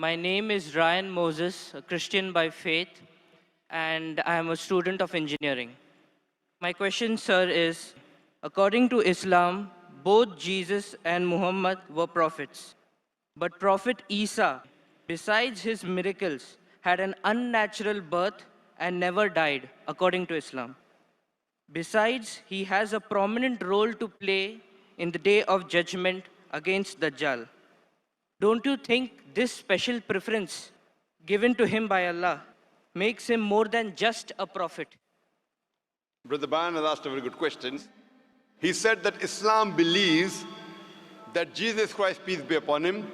My name is Ryan Moses, a Christian by faith, and I am a student of engineering. My question, sir, is according to Islam, both Jesus and Muhammad were prophets. But Prophet Isa, besides his miracles, had an unnatural birth and never died, according to Islam. Besides, he has a prominent role to play in the day of judgment against Dajjal. Don't you think this special preference given to him by Allah makes him more than just a prophet? Brother Bayan has asked a very good question. He said that Islam believes that Jesus Christ, peace be upon him,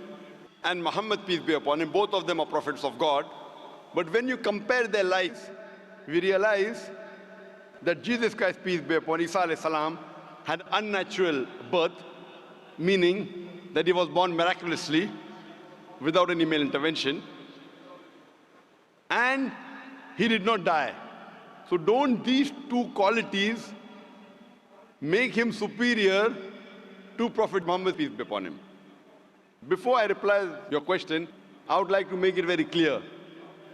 and Muhammad, peace be upon him, both of them are prophets of God. But when you compare their lives, we realize that Jesus Christ, peace be upon Isa alayhi salam, had unnatural birth, meaning that he was born miraculously without any male intervention, and he did not die. So don't these two qualities make him superior to Prophet Muhammad, peace be upon him? Before I reply your question, I would like to make it very clear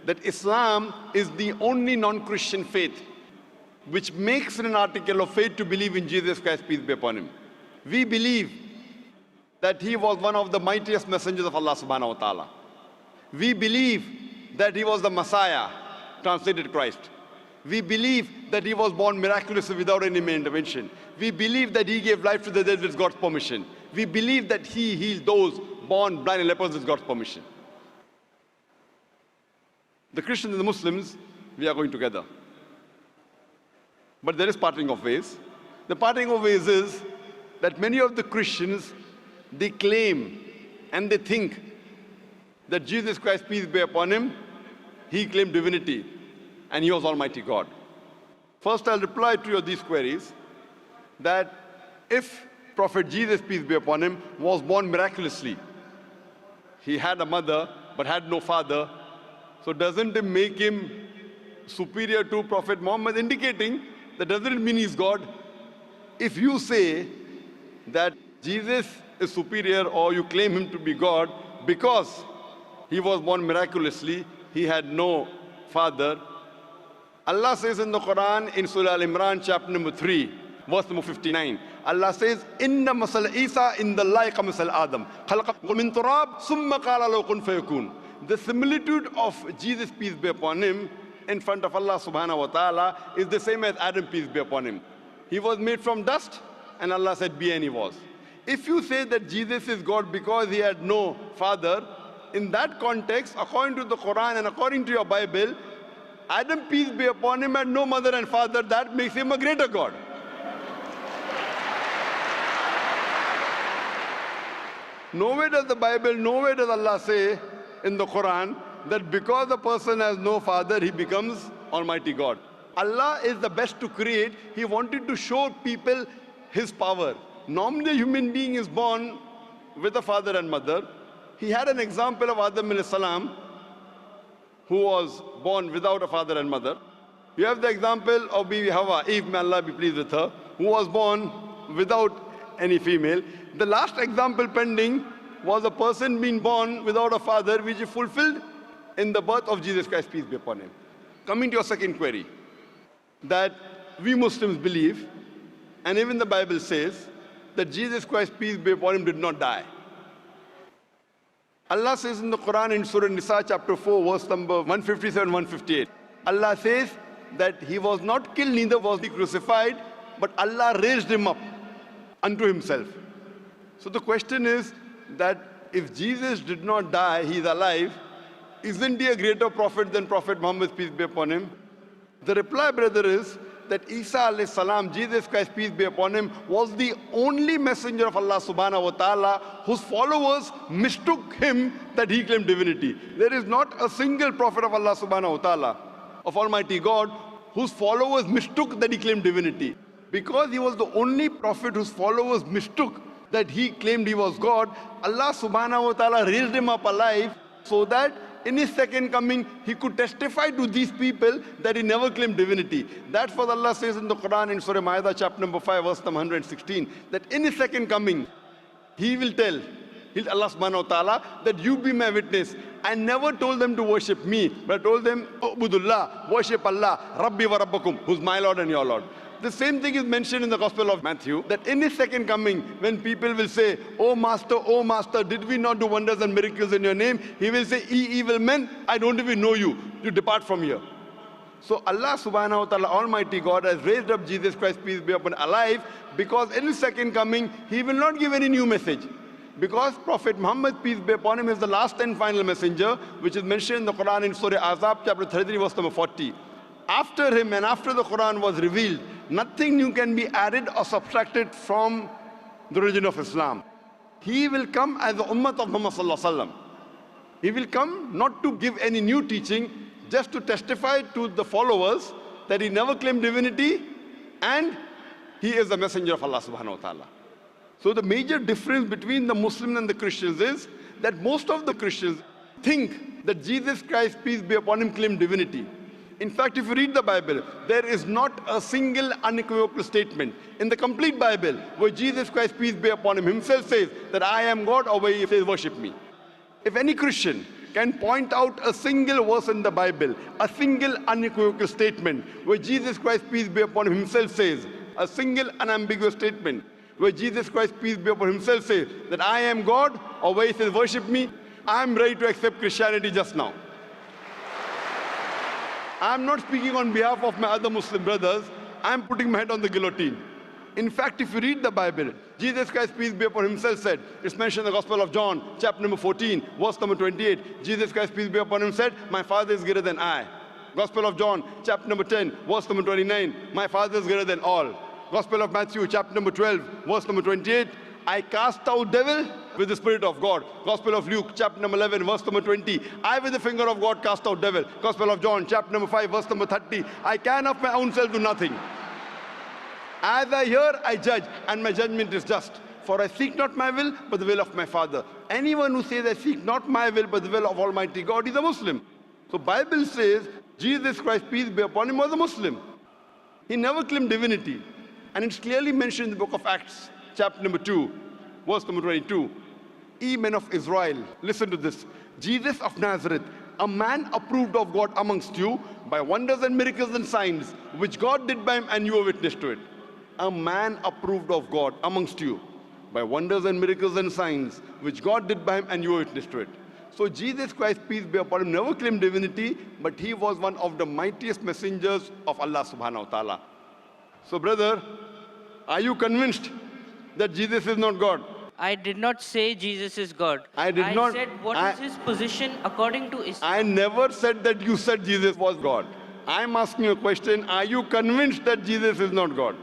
that Islam is the only non-Christian faith which makes it an article of faith to believe in Jesus Christ, peace be upon him. We believe that he was one of the mightiest messengers of Allah subhanahu wa ta'ala. We believe that he was the Messiah, translated Christ. We believe that he was born miraculously without any male intervention. We believe that he gave life to the dead with God's permission. We believe that he healed those born blind and lepers with God's permission. The Christians and the Muslims, we are going together. But there is parting of ways. The parting of ways is that many of the Christians, they claim and they think that Jesus Christ, peace be upon him, he claimed divinity and he was Almighty God. First, I'll reply to these queries that if Prophet Jesus, peace be upon him, was born miraculously, he had a mother but had no father, so doesn't it make him superior to Prophet Muhammad, indicating that doesn't mean he's God? If you say that Jesus is superior or you claim him to be God because he was born miraculously, he had no father. Allah says in the Quran, in Surah Al-Imran, chapter number 3, verse number 59, Allah says, Inna masal Isa in the like masal Adam. Khalaqakum min turab, summa qala lahu kun fayakun. The similitude of Jesus, peace be upon him, in front of Allah subhanahu wa ta'ala is the same as Adam, peace be upon him. He was made from dust, and Allah said, be, and he was. If you say that Jesus is God because he had no father, in that context, according to the Quran and according to your Bible, Adam, peace be upon him, had no mother and father. That makes him a greater God. Nowhere does the Bible, nowhere does Allah say in the Quran that because a person has no father, he becomes Almighty God. Allah is the best to create. He wanted to show people his power. Normally, a human being is born with a father and mother. He had an example of Adam alayhi salam, who was born without a father and mother. You have the example of Bibi Hawa, Eve, may Allah be pleased with her, who was born without any female. The last example pending was a person being born without a father, which is fulfilled in the birth of Jesus Christ, peace be upon him. Coming to your second query, that we Muslims believe, and even the Bible says, that Jesus Christ, peace be upon him, did not die. Allah says in the Quran in Surah Nisa chapter 4 verse number 157, 158. Allah says that he was not killed, neither was he crucified, but Allah raised him up unto himself. So the question is that if Jesus did not die, he is alive, isn't he a greater prophet than Prophet Muhammad, peace be upon him? The reply, brother, is that Isa alayhi salam, Jesus Christ, peace be upon him, was the only messenger of Allah subhanahu wa ta'ala whose followers mistook him that he claimed divinity. There is not a single prophet of Allah subhanahu wa ta'ala, of Almighty God, whose followers mistook that he claimed divinity. Because he was the only prophet whose followers mistook that he claimed he was God, Allah subhanahu wa ta'ala raised him up alive so that in his second coming, he could testify to these people that he never claimed divinity. That's what Allah says in the Quran in Surah Ma'idah chapter number 5 verse number 116, that in his second coming, he will tell, He Allah subhanahu wa ta'ala that you be my witness. I never told them to worship me, but I told them, Ubudullah, worship Allah, Rabbi wa Rabbakum, who's my Lord and your Lord. The same thing is mentioned in the Gospel of Matthew, that in his second coming, when people will say, oh Master, did we not do wonders and miracles in your name? He will say, ye evil men, I don't even know you. You depart from here. So Allah subhanahu wa ta'ala, Almighty God, has raised up Jesus Christ, peace be upon him, alive, because in his second coming, he will not give any new message. Because Prophet Muhammad, peace be upon him, is the last and final messenger, which is mentioned in the Quran in Surah Azab, chapter 33, verse number 40. After him and after the Quran was revealed, nothing new can be added or subtracted from the religion of Islam. He will come as the ummah of Muhammad sallallahu alaihi wasallam. He will come not to give any new teaching, just to testify to the followers that he never claimed divinity and he is the messenger of Allah subhanahu wa ta'ala. So the major difference between the Muslims and the Christians is that most of the Christians think that Jesus Christ, peace be upon him, claimed divinity. In fact, if you read the Bible, there is not a single unequivocal statement in the complete Bible where Jesus Christ, peace be upon him, himself says that I am God, or where he says worship me. If any Christian can point out a single verse in the Bible, a single unequivocal statement where Jesus Christ, peace be upon him, himself says, a single unambiguous statement where Jesus Christ, peace be upon him, himself says that I am God, or where he says worship me, I am ready to accept Christianity just now. I am not speaking on behalf of my other Muslim brothers. I am putting my head on the guillotine. In fact, if you read the Bible, Jesus Christ, peace be upon him, himself said, it's mentioned in the Gospel of John, chapter number 14, verse number 28. Jesus Christ, peace be upon him, said, my Father is greater than I. Gospel of John, chapter number 10, verse number 29, my Father is greater than all. Gospel of Matthew, chapter number 12, verse number 28, I cast out devil with the Spirit of God. Gospel of Luke, chapter number 11, verse number 20, I with the finger of God cast out devil. Gospel of John, chapter number 5, verse number 30, I can of my own self do nothing. As I hear, I judge, and my judgment is just. For I seek not my will, but the will of my Father. Anyone who says, I seek not my will, but the will of Almighty God, is a Muslim. So Bible says, Jesus Christ, peace be upon him, was a Muslim. He never claimed divinity. And it's clearly mentioned in the book of Acts, chapter number 2, verse number 22. Ye men of Israel, listen to this. Jesus of Nazareth, a man approved of God amongst you by wonders and miracles and signs, which God did by him, and you were witness to it. A man approved of God amongst you by wonders and miracles and signs, which God did by him, and you were witness to it. So Jesus Christ, peace be upon him, never claimed divinity, but he was one of the mightiest messengers of Allah subhanahu wa ta'ala. So brother, are you convinced that Jesus is not God? I did not say Jesus is God. I said what is his position according to Islam. I never said that you said Jesus was God. I'm asking you a question. Are you convinced that Jesus is not God?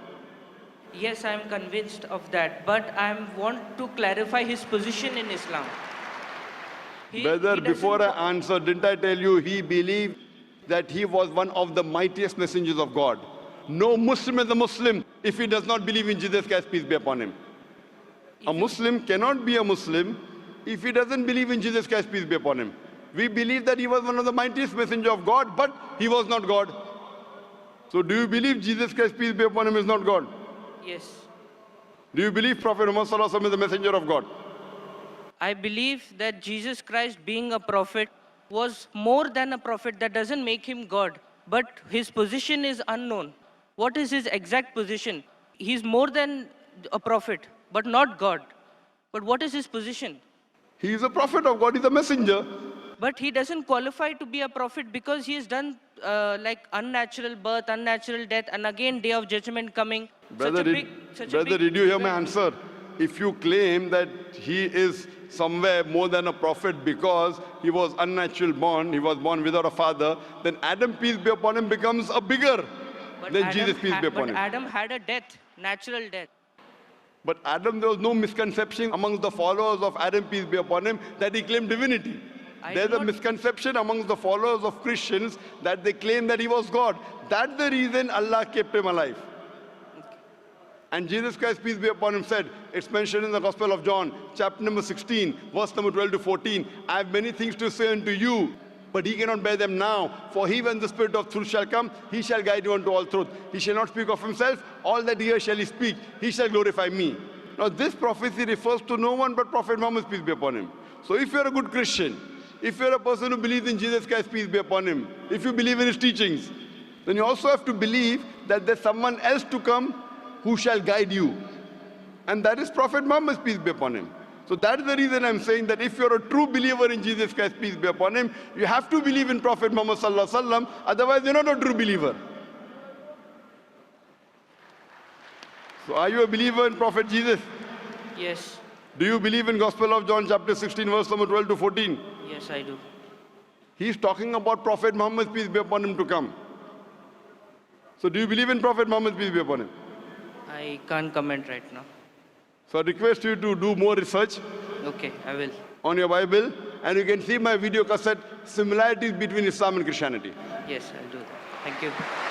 Yes, I am convinced of that, but I want to clarify his position in Islam. Brother, before I answer, didn't I tell you he believed that he was one of the mightiest messengers of God? No Muslim is a Muslim if he does not believe in Jesus Christ, peace be upon him. A Muslim cannot be a Muslim if he doesn't believe in Jesus Christ, peace be upon him. We believe that he was one of the mightiest messengers of God, but he was not God. So do you believe Jesus Christ, peace be upon him, is not God? Yes. Do you believe Prophet Muhammad sallallahu alaihi wasallam is the messenger of God? I believe that Jesus Christ, being a prophet, was more than a prophet. That doesn't make him God, but his position is unknown. What is his exact position? He's more than a prophet, but not God. But what is his position? He is a prophet of God, he's a messenger. But he doesn't qualify to be a prophet because he has done like unnatural birth, unnatural death, and again day of judgment coming. Brother, did you hear my answer? If you claim that he is somewhere more than a prophet because he was unnatural born, he was born without a father, then Adam, peace be upon him, becomes a bigger than Jesus, peace be upon him. But Adam had a death, natural death. But Adam, there was no misconception amongst the followers of Adam, peace be upon him, that he claimed divinity. There's a misconception amongst the followers of Christians that they claim that he was God. That's the reason Allah kept him alive. And Jesus Christ, peace be upon him, said, it's mentioned in the Gospel of John, chapter number 16, verse number 12 to 14, I have many things to say unto you, but he cannot bear them now. For he, when the Spirit of truth shall come, he shall guide you unto all truth. He shall not speak of himself, all that he hears shall he speak. He shall glorify me. Now this prophecy refers to no one but Prophet Muhammad, peace be upon him. So if you're a good Christian, if you're a person who believes in Jesus Christ, peace be upon him, if you believe in his teachings, then you also have to believe that there's someone else to come who shall guide you. And that is Prophet Muhammad, peace be upon him. So that is the reason I'm saying that if you're a true believer in Jesus Christ, peace be upon him, you have to believe in Prophet Muhammad sallallahu alaihi wasallam, otherwise you're not a true believer. So are you a believer in Prophet Jesus? Yes. Do you believe in Gospel of John chapter 16 verse number 12 to 14? Yes, I do. He's talking about Prophet Muhammad, peace be upon him, to come. So do you believe in Prophet Muhammad, peace be upon him? I can't comment right now. So I request you to do more research Okay, I will. on your Bible, and you can see my video cassette, Similarities Between Islam and Christianity. Yes, I'll do that. Thank you.